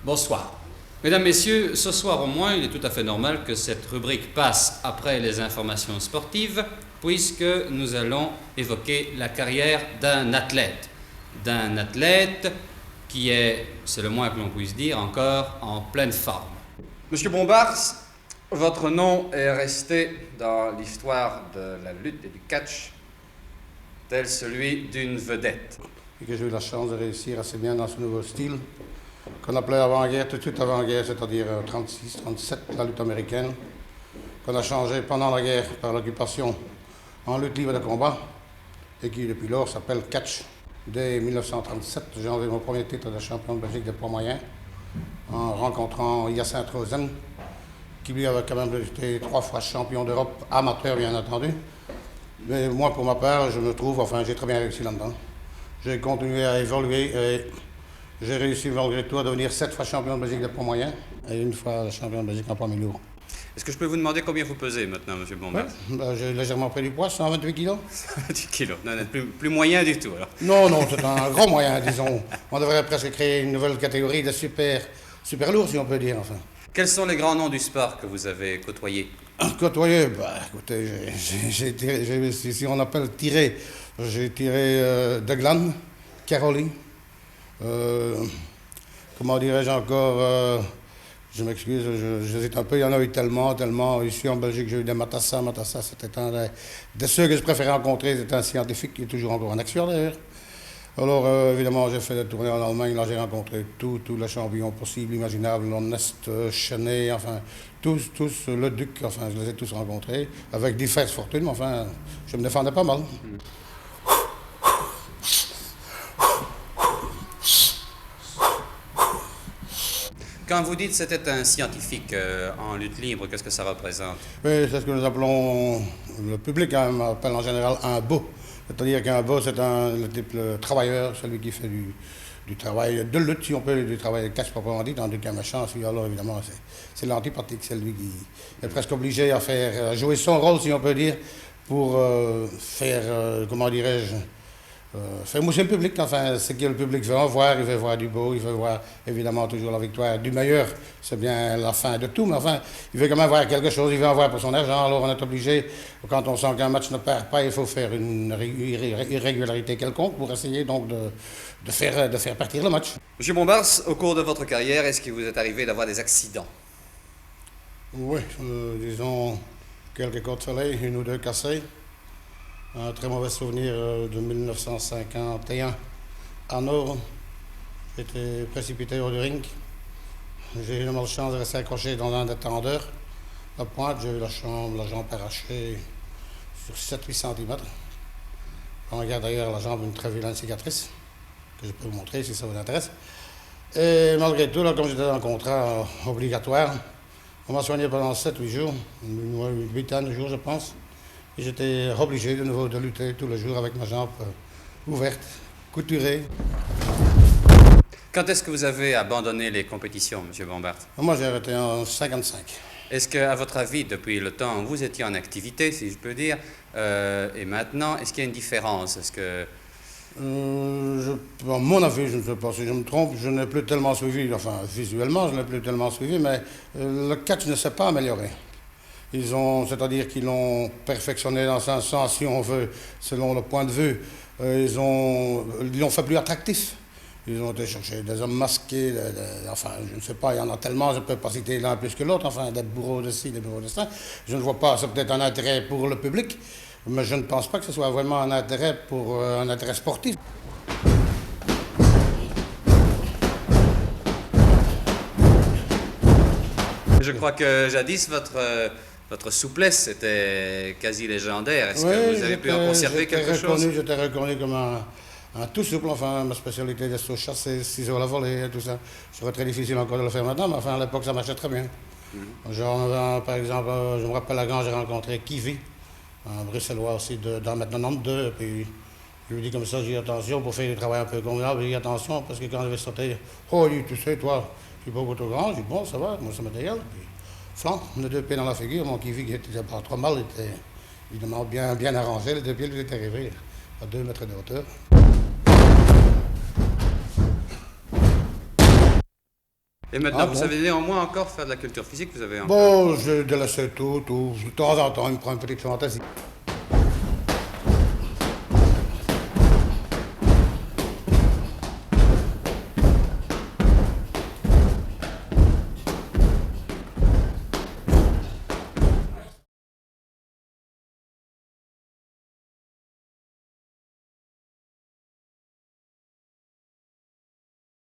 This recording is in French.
Bonsoir. Mesdames, Messieurs, ce soir au moins, il est tout à fait normal que cette rubrique passe après les informations sportives, puisque nous allons évoquer la carrière d'un athlète. D'un athlète qui est, c'est le moins que l'on puisse dire, encore en pleine forme. Monsieur Bombars, votre nom est resté dans l'histoire de la lutte et du catch, tel celui d'une vedette. Et que j'ai eu la chance de réussir assez bien dans ce nouveau style qu'on appelait avant-guerre, tout de suite avant-guerre, c'est-à-dire 36, 37, la lutte américaine, qu'on a changé pendant la guerre par l'occupation en lutte libre de combat et qui depuis lors s'appelle catch. Dès 1937, j'ai enlevé mon premier titre de champion de Belgique des poids moyens en rencontrant Hyacinthe Rosen, qui lui avait quand même été 3 fois champion d'Europe, amateur bien entendu. Mais moi, pour ma part, je me trouve, j'ai très bien réussi là-dedans. J'ai continué à évoluer et j'ai réussi malgré tout à devenir 7 fois champion de Belgique de poids moyens et 1 fois champion de Belgique en poids mi-lourd. Est-ce que je peux vous demander combien vous pesez maintenant, monsieur Bombard? J'ai légèrement pris du poids, 128 kilos. 128 kilos, non, plus moyen du tout alors. Non, c'est un gros moyen, disons. On devrait presque créer une nouvelle catégorie de super lourd, si on peut dire, enfin. Quels sont les grands noms du sport que vous avez côtoyés? Côtoyé, écoutez, j'ai tiré, si on appelle tirer, j'ai tiré Deglan, Caroli, comment dirais-je encore, je m'excuse, j'hésite un peu, il y en a eu tellement. Ici en Belgique, j'ai eu des Matassa, c'était un de ceux que je préférais rencontrer, c'était un scientifique qui est toujours encore en action d'ailleurs. Alors évidemment, j'ai fait des tournées en Allemagne, là j'ai rencontré tous les champions possibles, imaginables, Nest, Chenet, tous, le Duc, je les ai tous rencontrés, avec diverses fortunes, mais je me défendais pas mal. Quand vous dites que c'était un scientifique en lutte libre, qu'est-ce que ça représente? Oui, c'est ce que nous appelons, le public appelle en général un beau. C'est-à-dire qu'un beau, c'est le travailleur, celui qui fait du travail de lutte, si on peut, du travail de catch proprement dit, tandis qu'un méchant, celui-là, évidemment, c'est l'antipathique, c'est lui qui est presque obligé à faire jouer son rôle, si on peut dire, pour faire, comment dirais-je, faire mousser le public. Ce que le public veut en voir, il veut voir du beau, il veut voir évidemment toujours la victoire du meilleur, c'est bien la fin de tout, mais il veut quand même voir quelque chose, il veut en voir pour son argent, alors on est obligé, quand on sent qu'un match ne perd pas, il faut faire une irrégularité quelconque pour essayer donc de faire partir le match. Monsieur Bombars, au cours de votre carrière, est-ce qu'il vous est arrivé d'avoir des accidents? Oui, disons quelques côtes de soleil, 1 ou 2 cassés. Un très mauvais souvenir de 1951 à Nord. J'ai été précipité hors du ring. J'ai eu la malchance de rester accroché dans un des tendeurs. La pointe, j'ai eu la jambe arrachée sur 7-8 cm. On regarde d'ailleurs la jambe, une très vilaine cicatrice, que je peux vous montrer si ça vous intéresse. Et malgré tout, là, comme j'étais dans un contrat obligatoire, on m'a soigné pendant 7-8 jours, 8 ans de jours je pense. Et j'étais obligé de nouveau de lutter tous les jours avec ma jambe ouverte, couturée. Quand est-ce que vous avez abandonné les compétitions, M. Bombard? Moi, j'ai arrêté en 55. Est-ce qu'à votre avis, depuis le temps où vous étiez en activité, si je peux dire, et maintenant, est-ce qu'il y a une différence? Est-ce que... À mon avis, je ne sais pas si je me trompe, je n'ai plus tellement suivi, visuellement, je n'ai plus tellement suivi, mais le catch ne s'est pas amélioré. C'est-à-dire qu'ils l'ont perfectionné dans un sens, si on veut, selon le point de vue. Ils l'ont fait plus attractif. Ils ont été chercher des hommes masqués, je ne sais pas, il y en a tellement, je ne peux pas citer l'un plus que l'autre, des bourreaux de ci, des bourreaux de ça. Je ne vois pas, c'est peut-être un intérêt pour le public, mais je ne pense pas que ce soit vraiment un intérêt pour un intérêt sportif. Je crois que jadis, votre souplesse était quasi légendaire. Est-ce que vous avez pu en conserver quelque chose? J'étais reconnu comme un tout souple, ma spécialité de saut chassé, ciseaux à la volée, tout ça. Ce serait très difficile encore de le faire maintenant, mais à l'époque, ça marchait très bien. Par exemple, je me rappelle quand j'ai rencontré Kivi, un Bruxellois aussi d'1m92, et puis je lui dis comme ça, j'ai dit attention, pour faire du travail un peu convenable, j'ai dit attention, parce que quand je vais sauter, oh, il dit, tu sais, toi, je suis pas beaucoup trop grand, je dis bon, ça va, moi ça m'est égal. Flanc, les 2 pieds dans la figure, mon Kivi qui était pas trop mal, était évidemment bien arrangé, les 2 pieds lui étaient arrivés à 2 mètres de hauteur. Et maintenant, Ah vous bon? savez néanmoins encore faire de la culture physique, vous avez encore... Bon, je délaissais tout. De temps en temps, il me prend une petite fantasie.